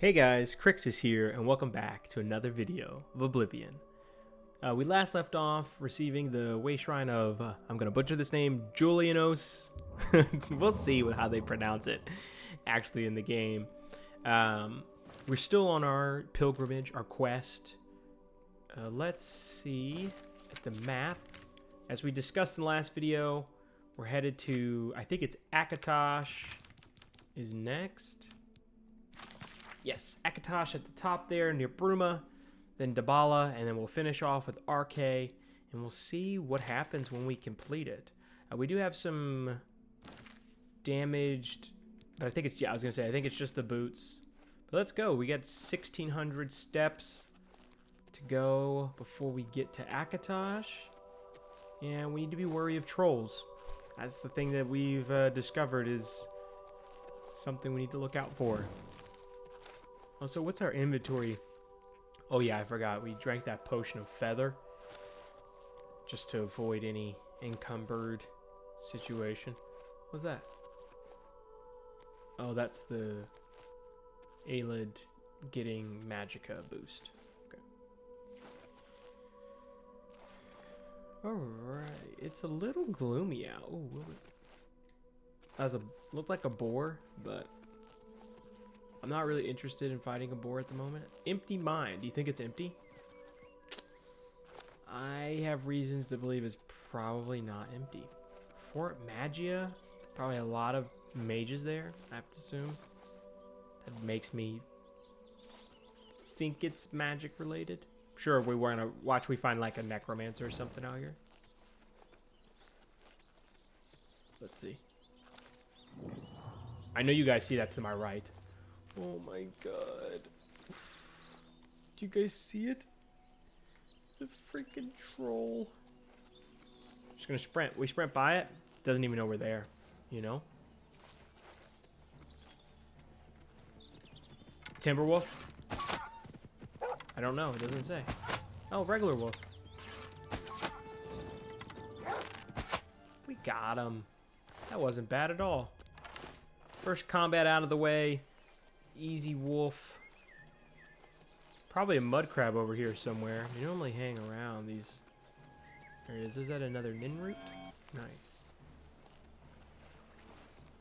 Hey guys, Crix is here, and welcome back to another video of Oblivion. We last left off receiving the way shrine of, I'm going to butcher this name, Julianos. We'll see how they pronounce it actually in the game. We're still on our pilgrimage, our quest. Let's see at the map. As we discussed in the last video, we're headed to, I think it's Akatosh is next. Yes, Akatosh at the top there near Bruma, then Dabala, and then we'll finish off with RK, and we'll see what happens when we complete it. We do have some damaged, but I think it's, I think it's just the boots. But let's go. We got 1,600 steps to go before we get to Akatosh, and we need to be wary of trolls. That's the thing that we've discovered is something we need to look out for. Also, what's our inventory? Oh yeah, I forgot. We drank that potion of feather just to avoid any encumbered situation. What's that? Oh, that's the Aelid getting Magicka boost. Okay. Alright. It's a little gloomy out. Ooh, looked like a boar, but I'm not really interested in fighting a boar at the moment. Empty mine. Do you think it's empty? I have reasons to believe it's probably not empty. Fort Magia. Probably a lot of mages there, I have to assume. That makes me think it's magic related. Sure, we want to watch we find like a necromancer or something out here. Let's see. I know you guys see that to my right. Oh my god. Do you guys see it? It's a freaking troll. Just gonna sprint. We sprint by it. Doesn't even know we're there. You know? Timberwolf? I don't know. It doesn't say. Oh, regular wolf. We got him. That wasn't bad at all. First combat out of the way. Easy wolf. Probably a mud crab over here somewhere. They normally hang around these. There it is. Is that another Ninroot? Nice.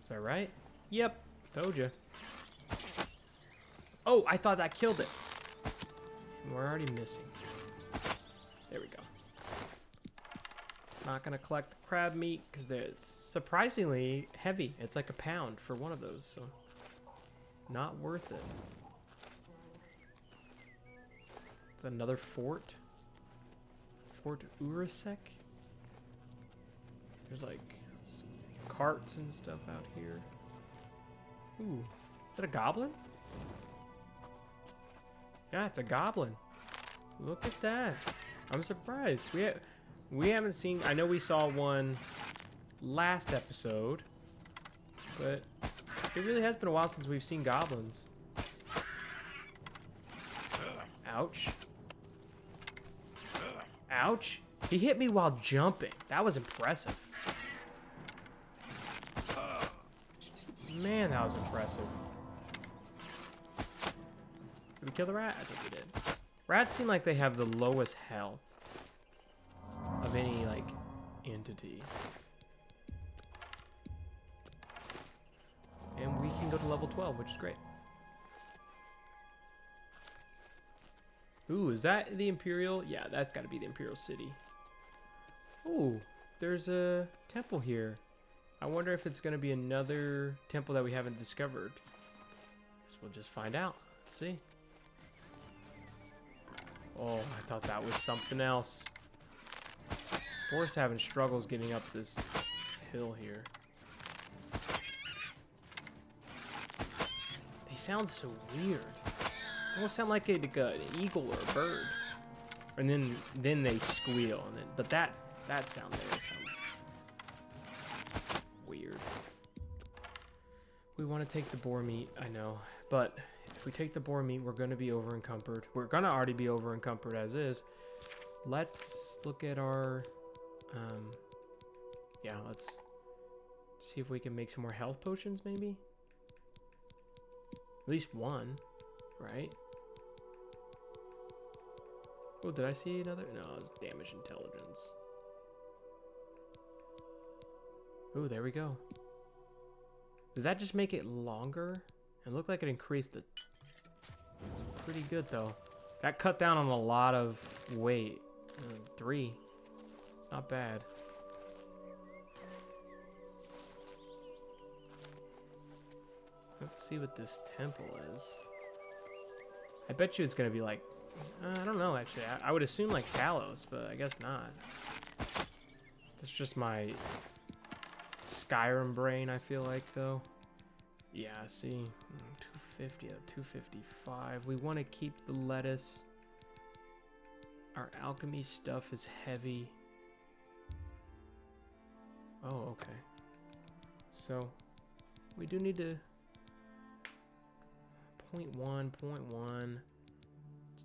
Is that right? Yep. Told you. Oh, I thought that killed it. We're already missing. There we go. Not gonna collect the crab meat because it's surprisingly heavy. It's like a pound for one of those. So. Not worth it. Another fort. Fort Urasek. There's like carts and stuff out here. Ooh. Is that a goblin? Yeah, it's a goblin. Look at that. I'm surprised. We haven't seen, I know we saw one last episode, but it really has been a while since we've seen goblins. Ouch. Ouch. He hit me while jumping. That was impressive. Man, that was impressive. Did we kill the rat? I think we did. Rats seem like they have the lowest health of any, like, entity. And we can go to level 12, which is great. Ooh, is that the Imperial? Yeah, that's got to be the Imperial City. Ooh, there's a temple here. I wonder if it's going to be another temple that we haven't discovered. Guess we'll just find out. Let's see. Oh, I thought that was something else. Forrest having struggles getting up this hill here. They sound so weird. They almost sound like an eagle or a bird. And then they squeal. And then, but that sound there sounds weird. We want to take the boar meat, I know. But if we take the boar meat, we're going to be over encumbered. We're going to already be over encumbered as is. Let's look at our... yeah, let's see if we can make some more health potions, maybe? At least one. right? Oh, did I see another? No, it was damage intelligence. Oh, there we go. Did that just make it longer? It looked like it increased it. It's pretty good though. That cut down on a lot of weight. 3. It's not bad. Let's see what this temple is. I bet you it's gonna be like, I don't know actually. I would assume like Talos, but I guess not. That's just my Skyrim brain, I feel like though. Yeah, see, 250 out of 255. We want to keep the lettuce. Our alchemy stuff is heavy. Oh, okay. So, we do need to... 0.1.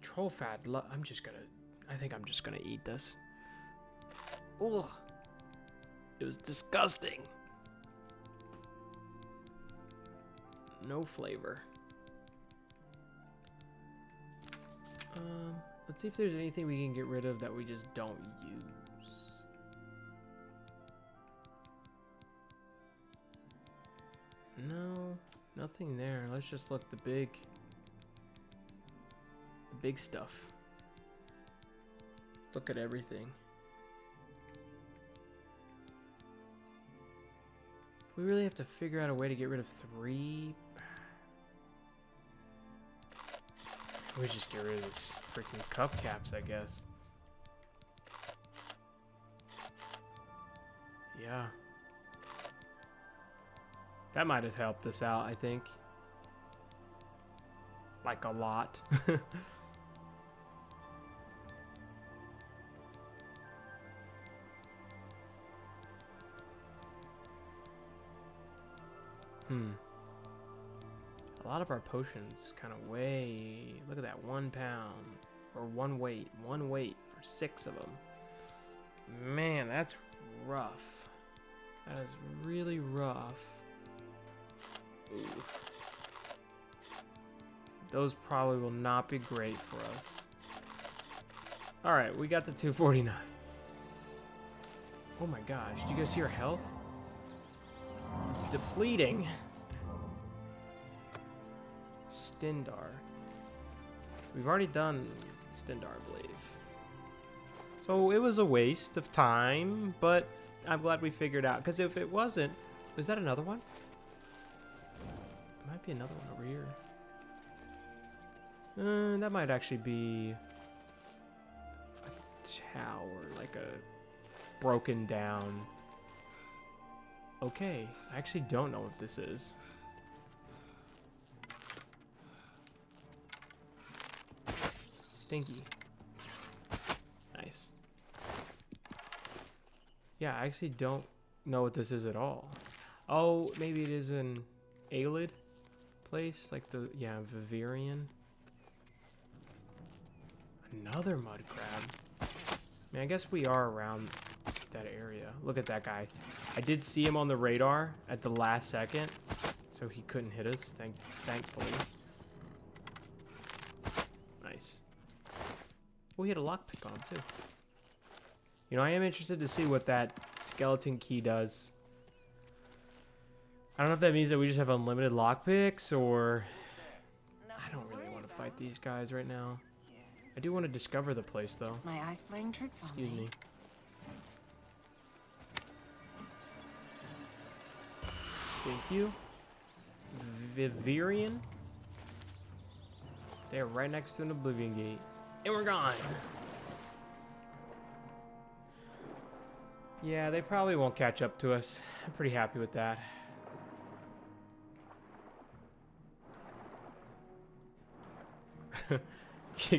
Troll fat. I think I'm just gonna eat this. Ugh. It was disgusting. No flavor. Let's see if there's anything we can get rid of that we just don't use. No, nothing there. Let's just look the big stuff. Look at everything. We really have to figure out a way to get rid of 3. We just get rid of these freaking cup caps, I guess. Yeah. That might have helped us out, I think. Like a lot. A lot of our potions kind of weigh. Look at that, 1 pound. Or 1 weight. 1 weight for 6 of them. Man, that's rough. That is really rough. Ooh. Those probably will not be great for us. Alright, we got the 249. Oh my gosh, did you guys see our health? It's depleting. Stindar. We've already done Stindar, I believe. So it was a waste of time, but I'm glad we figured out. Because if it wasn't... Was that another one? It might be another one over here. That might actually be a tower, like a broken down. Okay, I actually don't know what this is. Stinky. Nice. Yeah, I actually don't know what this is at all. Oh, maybe it is an Aelid place, like the, yeah, Vivirion. Another mud crab. I mean, I guess we are around that area. Look at that guy. I did see him on the radar at the last second, so he couldn't hit us, thankfully. Nice. Oh, he had a lockpick on him, too. You know, I am interested to see what that skeleton key does. I don't know if that means that we just have unlimited lockpicks, or... I don't really want to fight these guys right now. I do want to discover the place, though. Is my eyes playing tricks on Excuse me. Thank you. Vivirion. They're right next to an Oblivion gate. And we're gone. Yeah, they probably won't catch up to us. I'm pretty happy with that.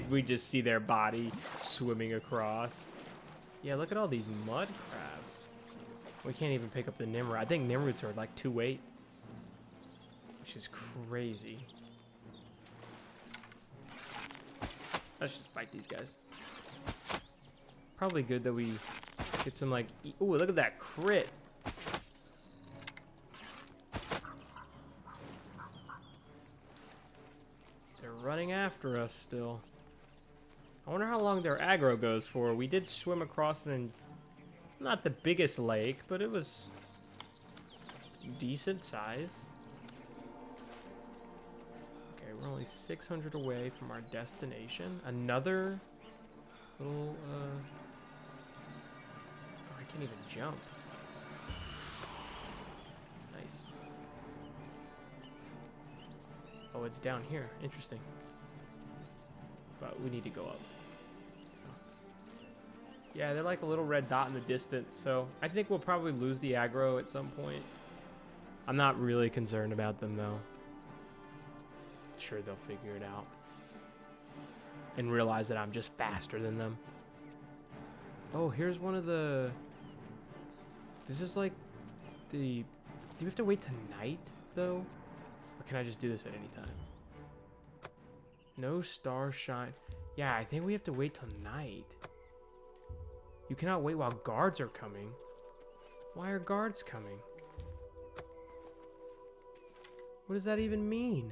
We just see their body swimming across. Yeah, look at all these mud crabs. We can't even pick up the Nimrod. I think Nimrods are like 2 weight, which is crazy. Let's just fight these guys. Probably good that we get some like... Ooh, look at that crit. They're running after us still. I wonder how long their aggro goes for. We did swim across it in not the biggest lake, but it was decent size. Okay, we're only 600 away from our destination. Another little, oh, I can't even jump. Nice. Oh, it's down here. Interesting. But we need to go up. So. Yeah, they're like a little red dot in the distance, so I think we'll probably lose the aggro at some point. I'm not really concerned about them, though. Sure, they'll figure it out. And realize that I'm just faster than them. Oh, here's one of the... This is like the... Do you have to wait till night, though? Or can I just do this at any time? No star shine. Yeah, I think we have to wait till night. You cannot wait while guards are coming. Why are guards coming? What does that even mean?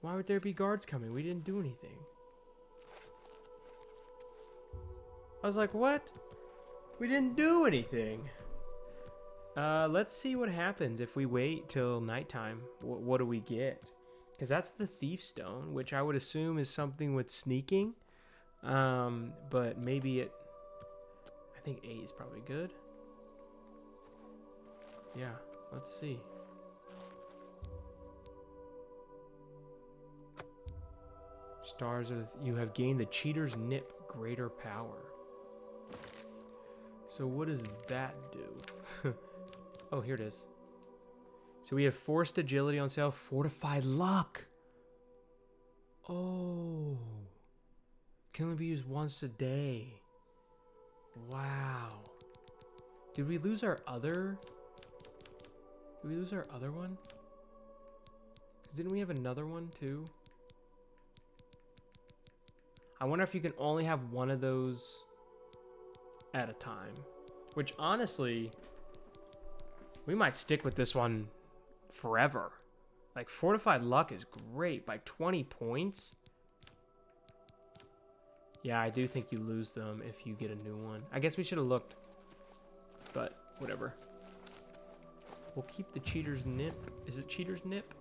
Why would there be guards coming? We didn't do anything. I was like, what? We didn't do anything. Let's see what happens if we wait till nighttime. What do we get? Because that's the Thief Stone, which I would assume is something with sneaking. But maybe it... I think 8 is probably good. Yeah, let's see. Stars of... You have gained the Cheater's Nip, greater power. So what does that do? Oh, here it is. So we have Forced Agility on sale, Fortified Luck. Oh. Can only be used once a day. Wow. Did we lose our other... Did we lose our other one? Because didn't we have another one too? I wonder if you can only have one of those at a time. Which honestly, we might stick with this one forever. Like, Fortified Luck is great by 20 points. Yeah, I do think you lose them if you get a new one. I guess we should have looked. But, whatever. We'll keep the Cheater's Nip. Is it Cheater's Nip?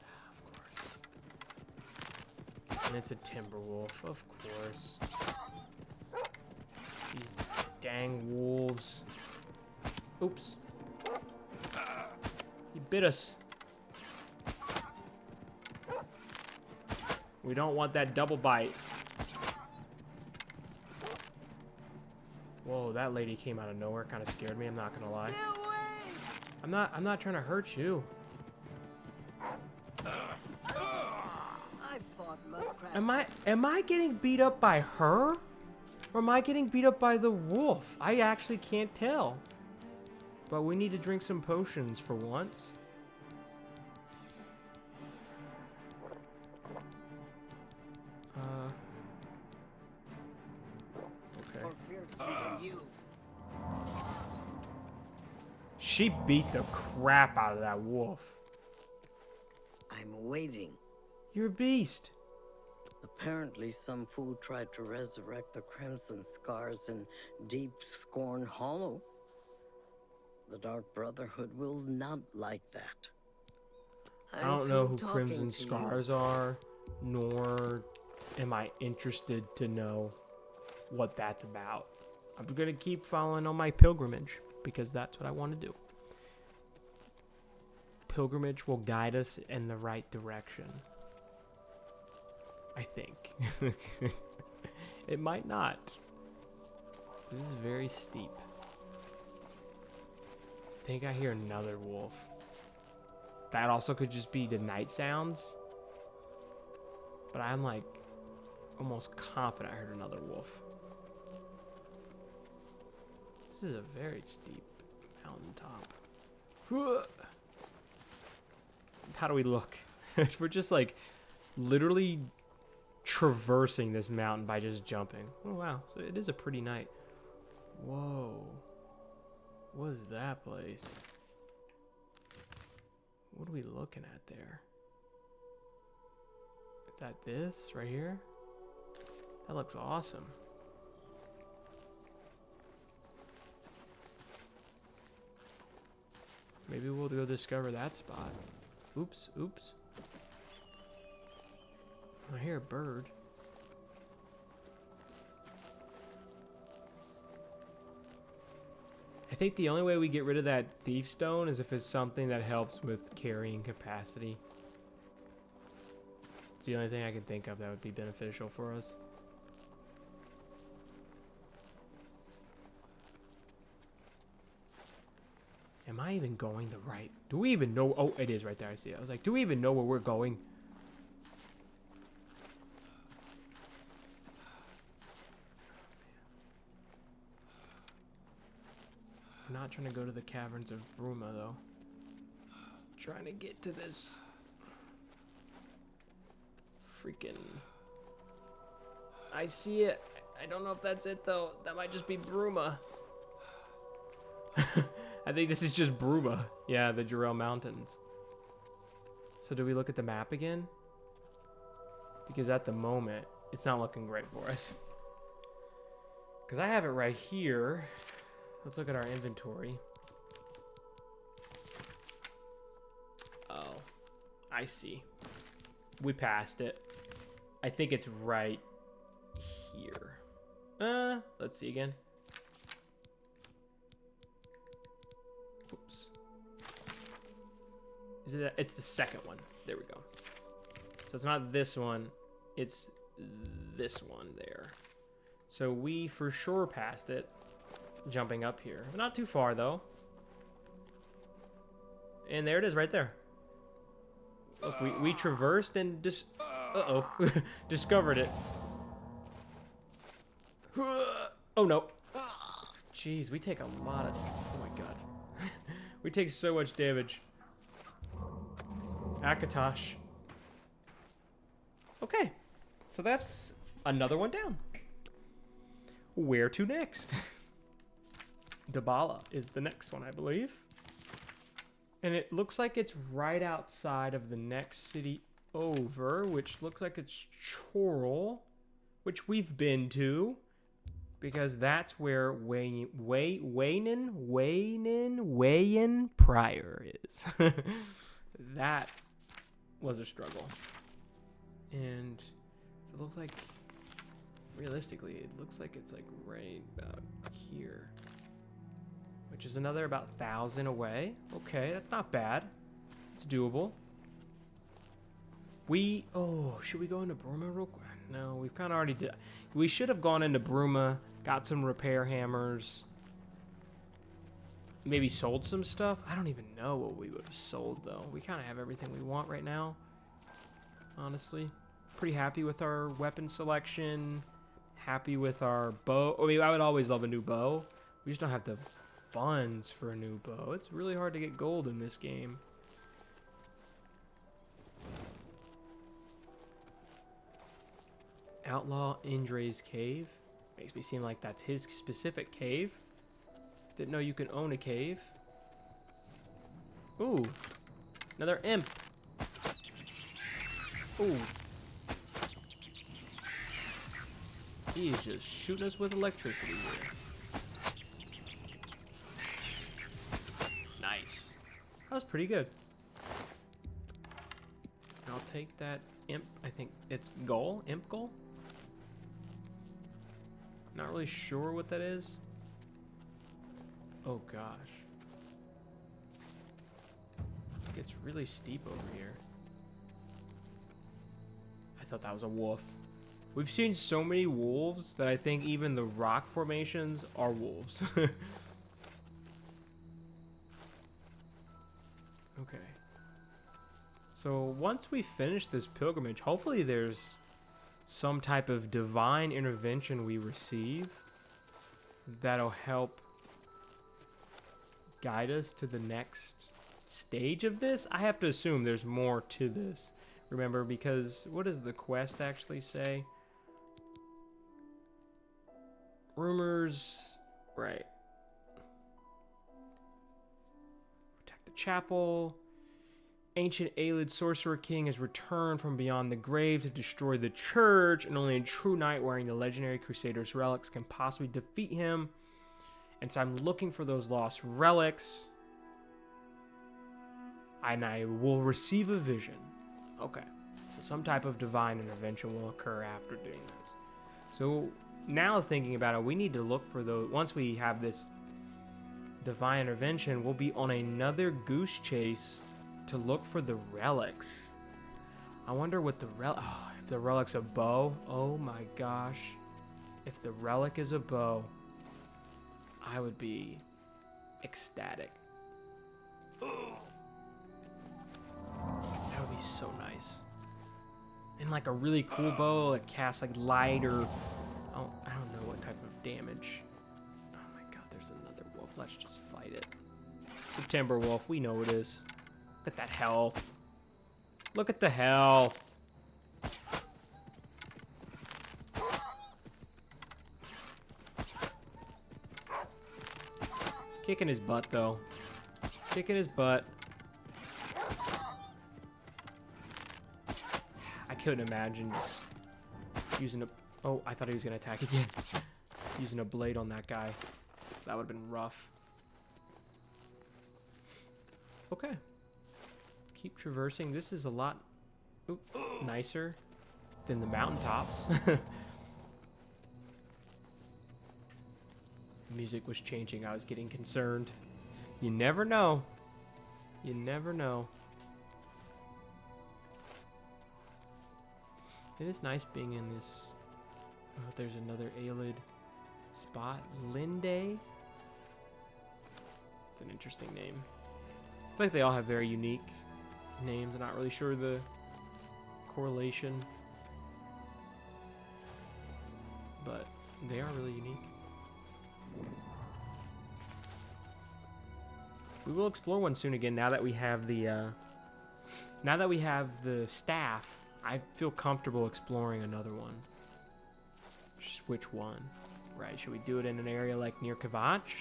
Of course. And it's a Timberwolf, of course. These dang wolves. Oops. He bit us. We don't want that double bite. Whoa, that lady came out of nowhere. Kind of scared me, I'm not gonna lie. I'm not trying to hurt you. Am I getting beat up by her? Or am I getting beat up by the wolf? I actually can't tell. But we need to drink some potions for once. Okay. She beat the crap out of that wolf. I'm waiting. You're a beast. Apparently, some fool tried to resurrect the Crimson Scars in Deep Scorn Hollow. The Dark Brotherhood will not like that. I don't know who Crimson Scars are, nor am I interested to know what that's about. I'm gonna keep following on my pilgrimage, because that's what I want to do. Pilgrimage will guide us in the right direction. I think. It might not. This is very steep. I think I hear another wolf. That also could just be the night sounds. But I'm like almost confident I heard another wolf. This is a very steep mountaintop. How do we look? We're just like literally traversing this mountain by just jumping. Oh wow, so it is a pretty night. Whoa. What is that place? What What are we looking at there? Is that this right here? That looks awesome. Maybe we'll go discover that spot. Oops, oops. I hear a bird. I think the only way we get rid of that thief stone is if it's something that helps with carrying capacity. It's the only thing I can think of that would be beneficial for us. Am I even going the right? Do we even know? Oh, it is right there. I see it. I was like, do we even know where we're going? I'm not trying to go to the caverns of Bruma, though. I'm trying to get to this freaking... I see it. I don't know if that's it, though. That might just be Bruma. I think this is just Bruma. Yeah, the Jarrell Mountains. So do we look at the map again? Because at the moment, it's not looking great for us. Because I have it right here. Let's look at our inventory. Oh, I see. We passed it. I think it's right here. Let's see again. Oops. Is it? It's the second one. There we go. So it's not this one. It's this one there. So we for sure passed it. Jumping up here. Not too far, though. And there it is right there. Look, we traversed and uh-oh. Discovered it. Oh, no. Jeez, we take a lot of... Oh, my God. We take so much damage. Akatosh. Okay. So that's another one down. Where to next? Dabala is the next one, I believe. And it looks like it's right outside of the next city over, which looks like it's Chorrol, which we've been to, because that's where Wayan Prior is. That was a struggle. And it looks like, realistically, it looks like it's like right about here. Which is another about 1,000 away. Okay, that's not bad. It's doable. Should we go into Bruma real quick? No, we've kind of already did. We should have gone into Bruma, got some repair hammers, maybe sold some stuff. I don't even know what we would have sold, though. We kind of have everything we want right now, honestly. Pretty happy with our weapon selection. Happy with our bow. I mean, I would always love a new bow. We just don't have the funds for a new bow. It's really hard to get gold in this game. Outlaw Indre's cave. Makes me seem like that's his specific cave. Didn't know you can own a cave. Ooh. Another imp. Ooh. He is just shooting us with electricity here. Nice. That was pretty good. I'll take that imp. I think it's Gull. Imp Gull? Not really sure what that is. Oh gosh. It's really steep over here. I thought that was a wolf. We've seen so many wolves that I think even the rock formations are wolves. Okay. So once we finish this pilgrimage, hopefully there's some type of divine intervention we receive that'll help guide us to the next stage of this. I have to assume there's more to this. Remember, because what does the quest actually say? Rumors, right. Protect the chapel. Ancient Aelid Sorcerer King has returned from beyond the grave to destroy the church, and only a true knight wearing the legendary Crusader's relics can possibly defeat him. And so I'm looking for those lost relics. And I will receive a vision. Okay. So some type of divine intervention will occur after doing this. So now thinking about it, we need to look for those. Once we have this divine intervention, we'll be on another goose chase to look for the relics. I wonder what the if the relic's a bow. Oh my gosh. If the relic is a bow, I would be ecstatic. That would be so nice. And like a really cool bow that casts like light or I don't know what type of damage. Oh my god, there's another wolf. Let's just fight it. September wolf, we know it is. Look at that health. Look at the health. Kicking his butt though. Kicking his butt. I couldn't imagine just using a... Oh, I thought he was going to attack again. Using a blade on that guy. That would have been rough. Okay. Keep traversing. This is a lot nicer than the mountaintops. The music was changing. I was getting concerned. You never know. You never know. It is nice being in this. Oh, there's another Aelid spot. Linde? It's an interesting name. I feel like they all have very unique names. I'm not really sure the correlation. But they are really unique. We will explore one soon again now that we have the staff. I feel comfortable exploring another one. Just which one? Right, should we do it in an area like near Kvatch?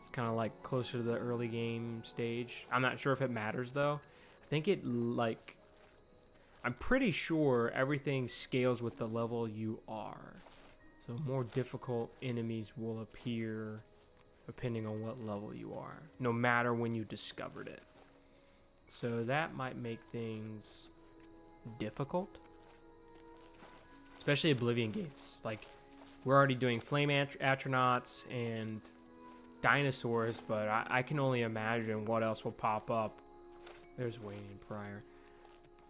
It's kind of like closer to the early game stage. I'm not sure if it matters though. I think it like... I'm pretty sure everything scales with the level you are. So more difficult enemies will appear depending on what level you are. No matter when you discovered it. So that might make things difficult, especially Oblivion gates. Like we're already doing flame astronauts and dinosaurs, but I can only imagine what else will pop up. There's Wayne and Prior.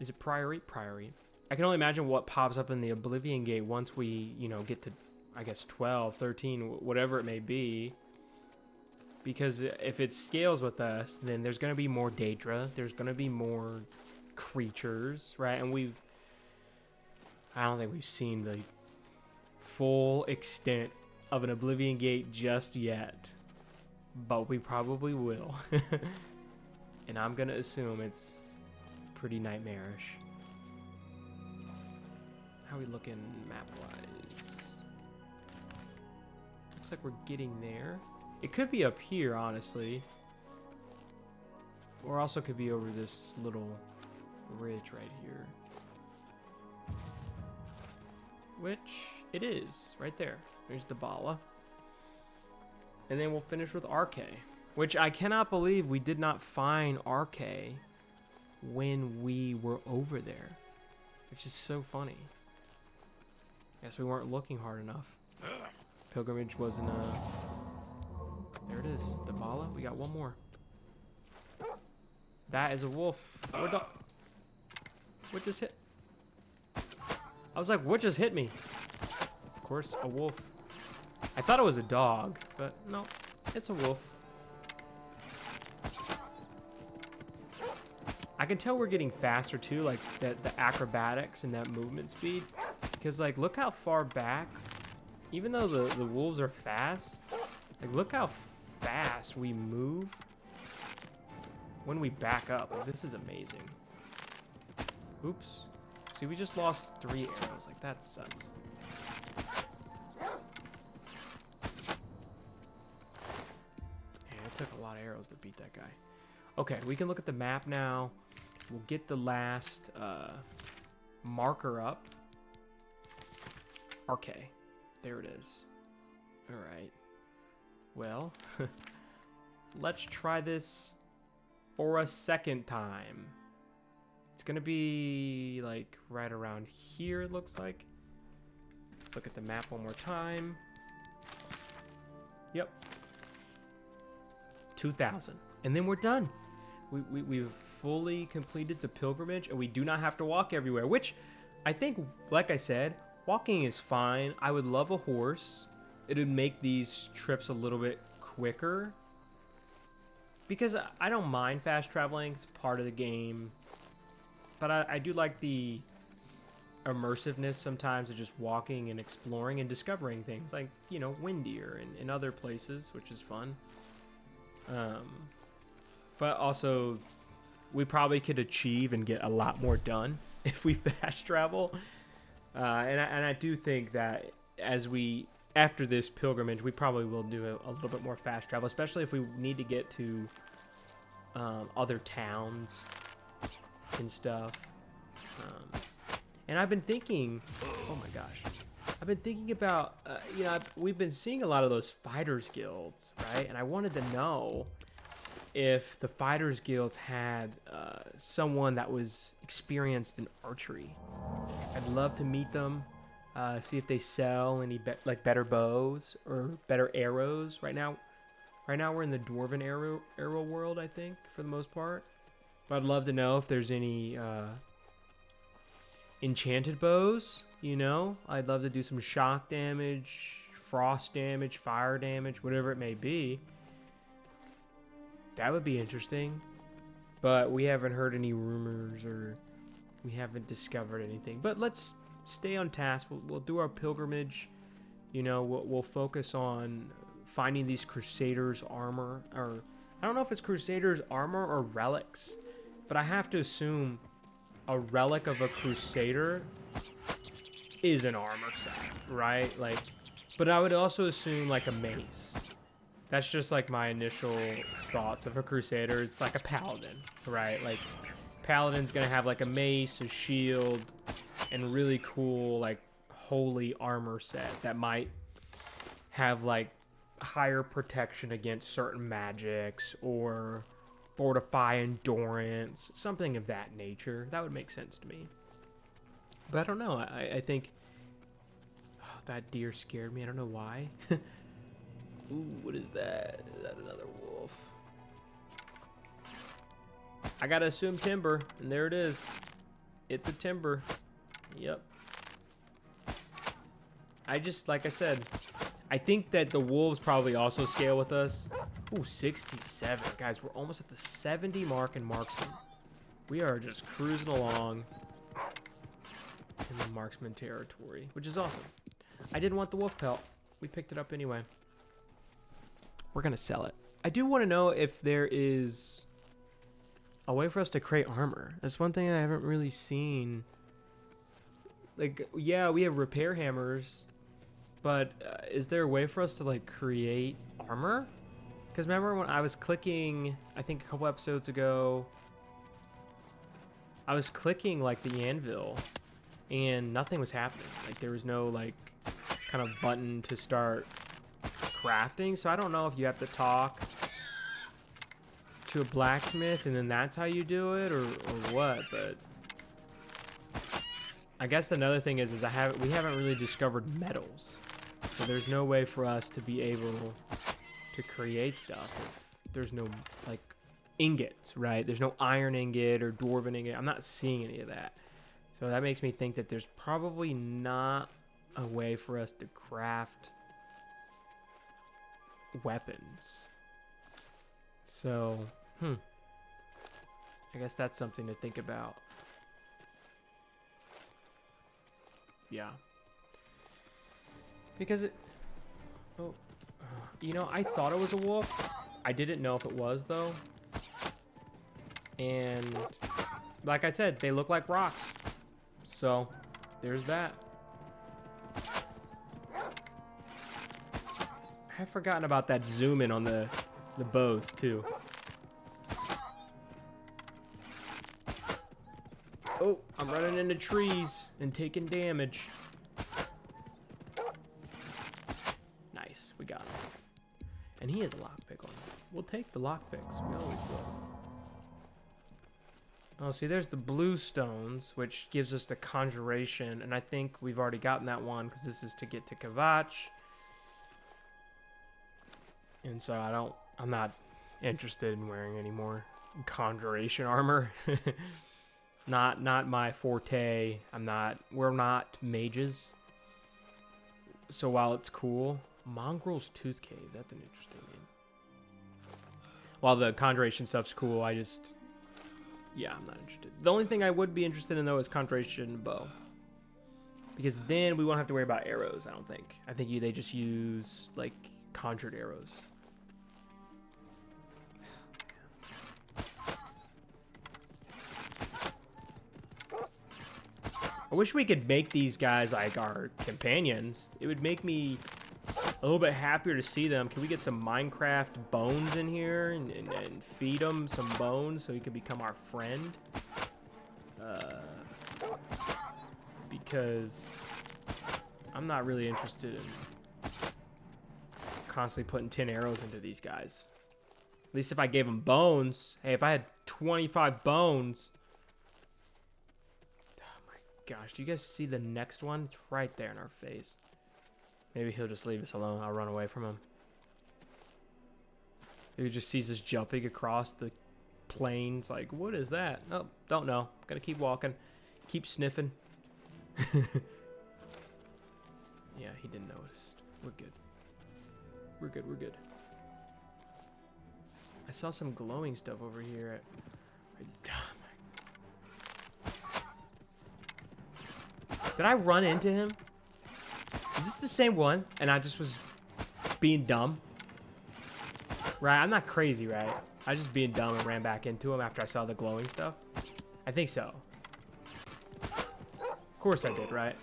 Is it Priory? Priory. I can only imagine what pops up in the Oblivion gate once we, you know, get to, I guess, 12, 13, whatever it may be. Because if it scales with us, then there's going to be more Daedra. There's going to be more creatures, right? And I don't think we've seen the full extent of an Oblivion gate just yet, but we probably will. And I'm gonna assume it's pretty nightmarish. How are we looking map wise? Looks like we're getting there. It could be up here, honestly, or also could be over this little ridge right here, which it is right there. There's Dabala, and then we'll finish with RK, which I cannot believe we did not find RK when we were over there, which is so funny. Guess we weren't looking hard enough. Pilgrimage wasn't there it is, Dabala. We got one more. That is a wolf. Or dog. What just hit? I was like, what just hit me? Of course, a wolf. I thought it was a dog, but no, it's a wolf. I can tell we're getting faster too, like the acrobatics and that movement speed. Because like, look how far back, even though the wolves are fast, like look how fast we move when we back up. Like, this is amazing. Oops. See, we just lost 3 arrows. Like, that sucks. Yeah, it took a lot of arrows to beat that guy. Okay, we can look at the map now. We'll get the last marker up. Okay, there it is. All right. Well, let's try this for a second time. It's gonna be like right around here, it looks like. Let's look at the map one more time. Yep. 2,000. And then we're done. We've fully completed the pilgrimage, and we do not have to walk everywhere, which I think, like I said, walking is fine. I would love a horse. It would make these trips a little bit quicker. Because I don't mind fast traveling. It's part of the game. But I do like the immersiveness sometimes of just walking and exploring and discovering things. Like, you know, Windeer and other places, which is fun. But also, we probably could achieve and get a lot more done if we fast travel. And I do think that after this pilgrimage, we probably will do a little bit more fast travel, especially if we need to get to other towns and stuff. And I've been thinking, oh my gosh, I've been thinking about, you know, we've been seeing a lot of those fighters guilds, right? And I wanted to know if the fighters guilds had someone that was experienced in archery. I'd love to meet them, see if they sell any better bows or better arrows. Right now we're in the dwarven arrow world, I think, for the most part. But I'd love to know if there's any enchanted bows, you know? I'd love to do some shock damage, frost damage, fire damage, whatever it may be. That would be interesting. But we haven't heard any rumors or we haven't discovered anything. But let's stay on task. We'll do our pilgrimage. You know, we'll focus on finding these Crusaders armor. Or I don't know if it's Crusaders armor or relics. But I have to assume a relic of a Crusader is an armor set, right? Like, but I would also assume like a mace. That's just like my initial thoughts of a Crusader. It's like a paladin, right? Like, paladin's gonna have like a mace, a shield, and really cool like holy armor set that might have like higher protection against certain magics or fortify endurance, something of that nature. That would make sense to me. But I don't know. I think that deer scared me. I don't know why. Ooh, what is that? Is that another wolf? I gotta assume timber, and there it is. It's a timber. Yep. Like I said, I think that the wolves probably also scale with us. Ooh, 67. Guys, we're almost at the 70 mark in marksman. We are just cruising along in the marksman territory, which is awesome. I didn't want the wolf pelt. We picked it up anyway. We're going to sell it. I do want to know if there is a way for us to create armor. That's one thing I haven't really seen. Like, yeah, we have repair hammers, but is there a way for us to, like, create armor? Because remember when I was clicking, I think a couple episodes ago, I was clicking, like, the anvil, and nothing was happening. Like, there was no, like, kind of button to start crafting. So I don't know if you have to talk to a blacksmith, and then that's how you do it, or what, but I guess another thing is we haven't really discovered metals. So there's no way for us to be able to create stuff if there's no, like, ingots, right? There's no iron ingot or dwarven ingot. I'm not seeing any of that. So that makes me think that there's probably not a way for us to craft weapons. So, I guess that's something to think about. Yeah. Because you know, I thought it was a wolf. I didn't know if it was, though. And like I said, they look like rocks. So, there's that. I've forgotten about that zoom in on the Oh, I'm running into trees and taking damage. Nice, we got him. And he has a lockpick on him. We'll take the lockpicks. We always will. Oh, see, there's the blue stones, which gives us the conjuration, and I think we've already gotten that one because this is to get to Kavach. And so I'm not interested in wearing any more conjuration armor. Not my forte. We're not mages. So while it's cool, Mongrel's Tooth Cave, that's an interesting name. While the conjuration stuff's cool, yeah, I'm not interested. The only thing I would be interested in, though, is conjuration bow. Because then we won't have to worry about arrows, I don't think. I think they just use, like, conjured arrows. I wish we could make these guys, like, our companions. It would make me a little bit happier to see them. Can we get some Minecraft bones in here and feed him some bones so he can become our friend? Because I'm not really interested in constantly putting 10 arrows into these guys. At least if I gave them bones. Hey, if I had 25 bones. Oh my gosh, do you guys see the next one? It's right there in our face. Maybe he'll just leave us alone. I'll run away from him. He just sees us jumping across the plains. Like, what is that? Oh, don't know. Gotta keep walking. Keep sniffing. Yeah, he didn't notice. We're good. We're good, we're good. I saw some glowing stuff over here. Did I run into him? Is this the same one? And I just was being dumb? Right, I'm not crazy, right? I was just being dumb and ran back into him after I saw the glowing stuff. I think so. Of course I did, right?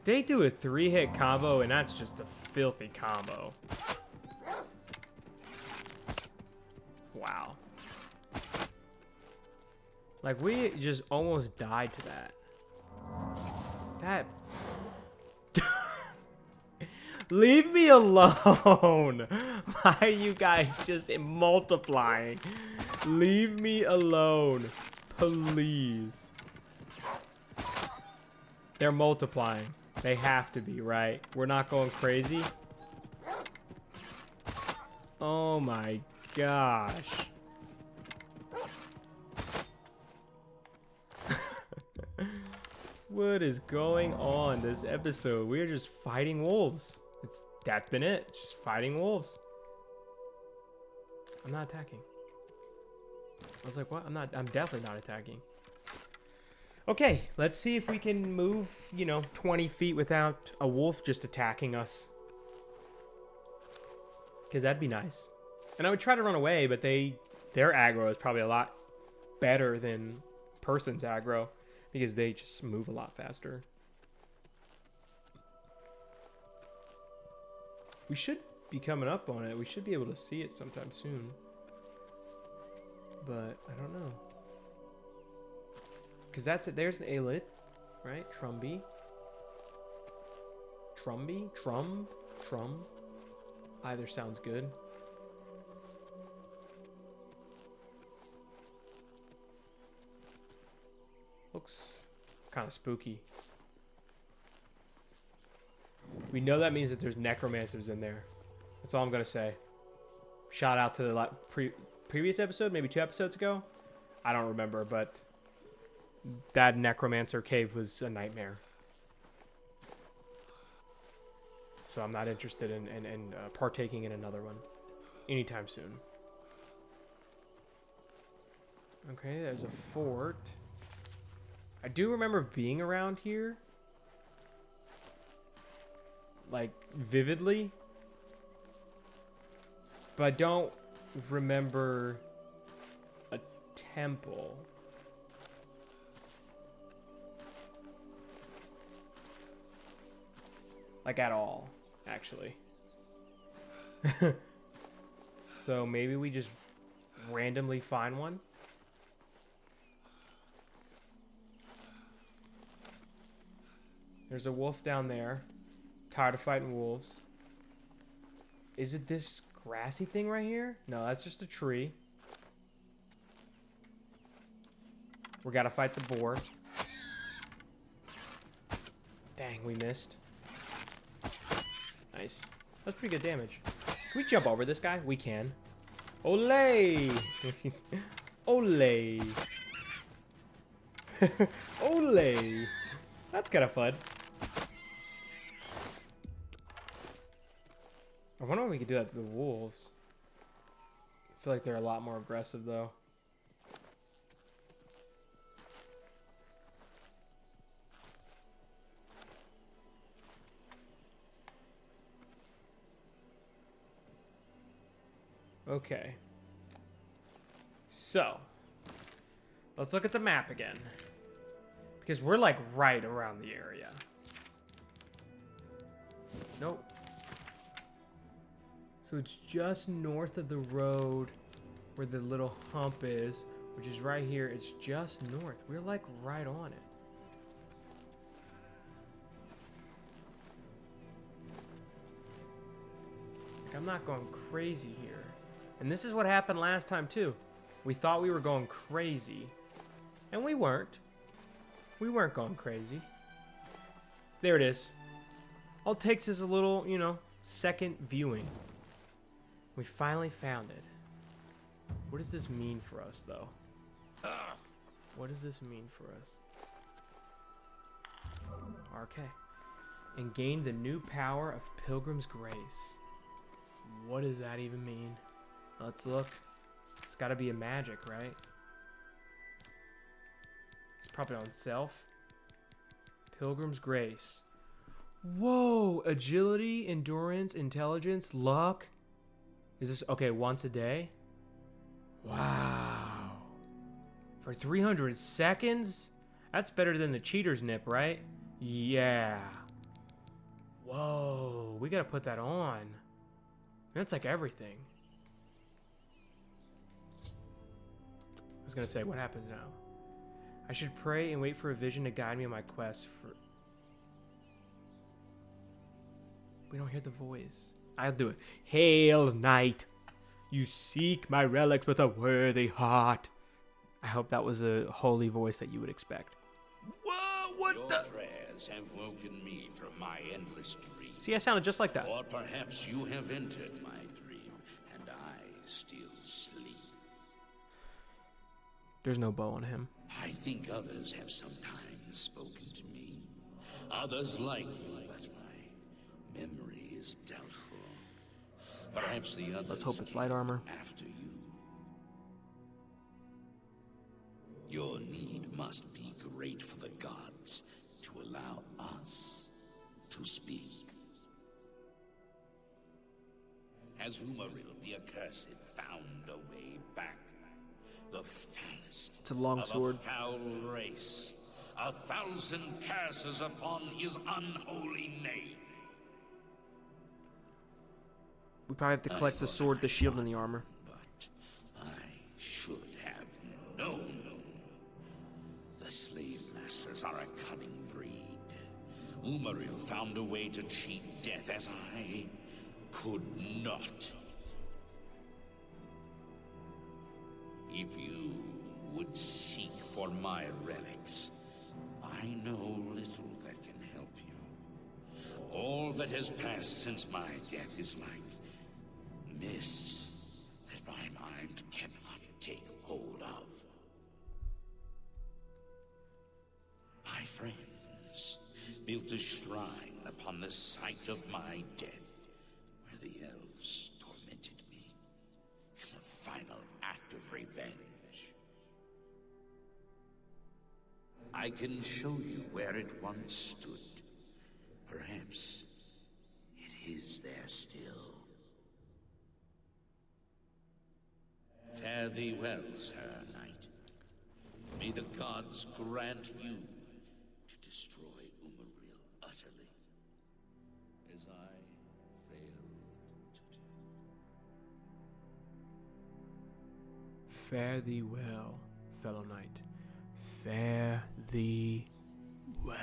They do a 3-hit combo, and that's just a filthy combo. Wow. Like, we just almost died to that. Leave me alone. Why are you guys just multiplying? Leave me alone. Please. They're multiplying. They have to be, right? We're not going crazy. Oh my gosh. What is going on this episode? We're just fighting wolves. That's been it. It's just fighting wolves. I'm not attacking. I was like, what? I'm definitely not attacking. Okay, let's see if we can move, 20 feet without a wolf just attacking us. Because that'd be nice. And I would try to run away, but their aggro is probably a lot better than person's aggro. Because they just move a lot faster. We should be coming up on it. We should be able to see it sometime soon. But I don't know. Because that's it. There's an Alit, right? Trumby. Trum. Either sounds good. Looks kind of spooky. We know that means that there's necromancers in there. That's all I'm going to say. Shout out to the previous episode, maybe 2 episodes ago. I don't remember, but that necromancer cave was a nightmare. So I'm not interested in partaking in another one anytime soon. Okay, there's a fort. I do remember being around here, like, vividly, but I don't remember a temple. Like, at all, actually. So maybe we just randomly find one? There's a wolf down there. Tired of fighting wolves. Is it this grassy thing right here? No, that's just a tree. We gotta fight the boar. Dang, we missed. Nice. That's pretty good damage. Can we jump over this guy? We can. Olay! Olay! Olay! That's kind of fun. I wonder if we could do that to the wolves. I feel like they're a lot more aggressive, though. Okay. So, let's look at the map again. Because we're like right around the area. Nope. So it's just north of the road where the little hump is, which is right here. It's just north. We're like right on it. Like, I'm not going crazy here. And this is what happened last time too. We thought we were going crazy. And we weren't. We weren't going crazy. There it is. All it takes is a little, you know, second viewing. We finally found it. What does this mean for us, though? What does this mean for us? Okay. And gain the new power of Pilgrim's Grace. What does that even mean? Let's look. It's got to be a magic, right? It's probably on self. Pilgrim's Grace. Whoa! Agility, endurance, intelligence, luck. Is this... Okay, once a day? Wow. For 300 seconds? That's better than the cheater's nip, right? Yeah. Whoa. We gotta put that on. That's like everything. I was gonna say, what happens now? I should pray and wait for a vision to guide me on my quest for... We don't hear the voice. I'll do it. Hail, knight. You seek my relics with a worthy heart. I hope that was a holy voice that you would expect. Whoa, what Your the... prayers have woken me from my endless dream. See, I sounded just like that. Or perhaps you have entered my dream, and I still sleep. There's no bow on him. I think others have sometimes spoken to me. Others like you, but my memory is doubtful. Perhaps the others... Let's hope it's light armor. After you. Your need must be great for the gods to allow us to speak. Has Umaril the Accursed found a way back? The foulest It's a long of sword. a foul race. 1,000 curses upon his unholy name. We probably have to collect the sword, the shield, and the armor. But I should have known. The slave masters are a cunning breed. Umaril found a way to cheat death as I could not. If you would seek for my relics, I know little that can help you. All that has passed since my death is like mist that my mind cannot take hold of. My friends built a shrine upon the site of my death, where the elves tormented me in a final act of revenge. I can show you where it once stood. Perhaps it is there still. Fare thee well, Sir Knight. May the gods grant you to destroy Umaril utterly, as I failed to do. Fare thee well, fellow knight. Fare thee well.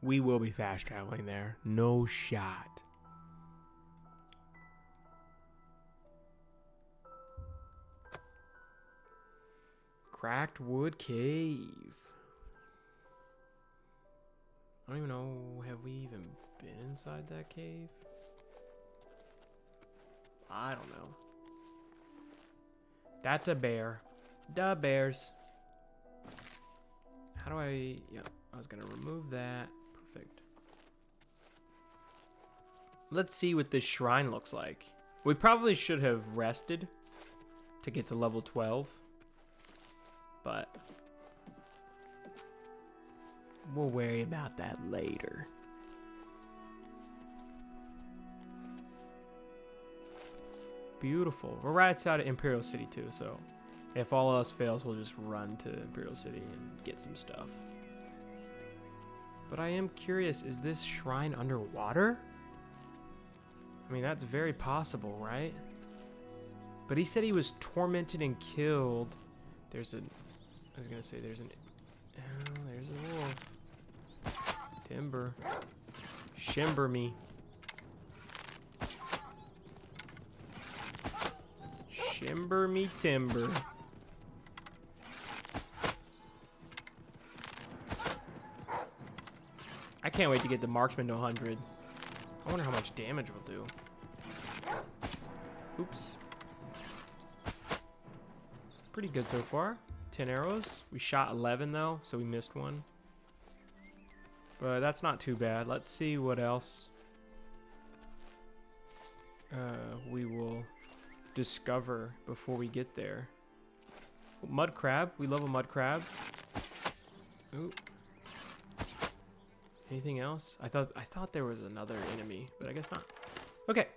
We will be fast traveling there. No shot. Cracked wood cave. I don't even know. Have we even been inside that cave? I don't know. That's a bear. Duh, bears. How do I... Yep, I was going to remove that. Perfect. Let's see what this shrine looks like. We probably should have rested to get to level 12. But we'll worry about that later. Beautiful. We're right outside of Imperial City too, so if all else fails, we'll just run to Imperial City and get some stuff. But I am curious, is this shrine underwater? I mean, that's very possible, right? But he said he was tormented and killed. There's a... I was gonna say there's an... Oh, there's a wolf. Timber. Shimber me. Shimber me timber. I can't wait to get the marksman to 100. I wonder how much damage we'll do. Oops. Pretty good so far. 10 arrows. We shot 11 though, so we missed one. But that's not too bad. Let's see what else we will discover before we get there. Mud crab. We love a mud crab. Ooh. Anything else? I thought there was another enemy, but I guess not. Okay.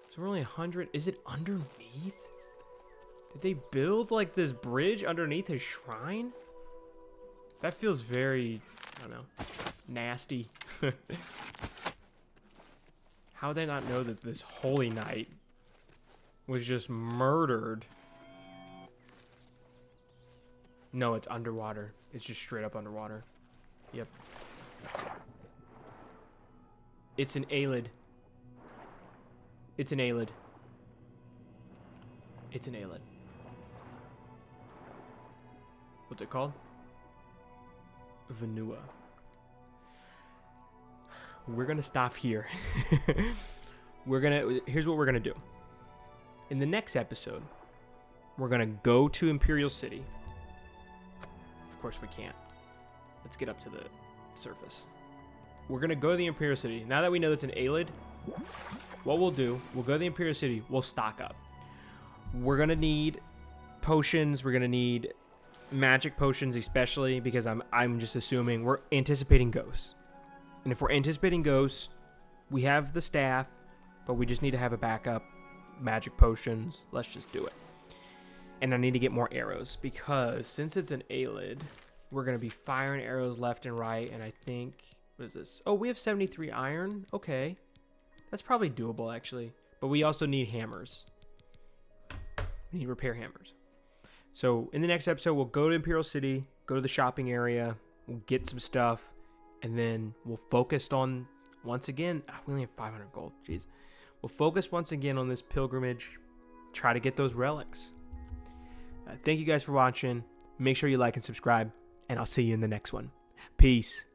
So we're only 100. Is it underneath? Did they build like this bridge underneath his shrine? That feels very, I don't know, nasty. How would they not know that this holy knight was just murdered? No, it's underwater. It's just straight up underwater. Yep. It's an Aelid. It's an Aelid. It's an Aelid. What's it called? Vanua. We're gonna stop here. Here's what we're gonna do. In the next episode, we're gonna go to Imperial City. Of course we can't. Let's get up to the surface. We're gonna go to the Imperial City. Now that we know it's an Aelid, what we'll do, we'll go to the Imperial City, we'll stock up. We're gonna need potions, we're gonna need magic potions especially, because I'm just assuming we're anticipating ghosts. And if we're anticipating ghosts, we have the staff, but we just need to have a backup. Magic potions, let's just do it. And I need to get more arrows, because since it's an Aelid, we're going to be firing arrows left and right, and I think, what is this? Oh, we have 73 iron. Okay. That's probably doable, actually. But we also need hammers. We need repair hammers. So in the next episode, we'll go to Imperial City, go to the shopping area, we'll get some stuff, and then we'll focus on, once again, we only have 500 gold, jeez. We'll focus once again on this pilgrimage, try to get those relics. Thank you guys for watching. Make sure you like and subscribe, and I'll see you in the next one. Peace.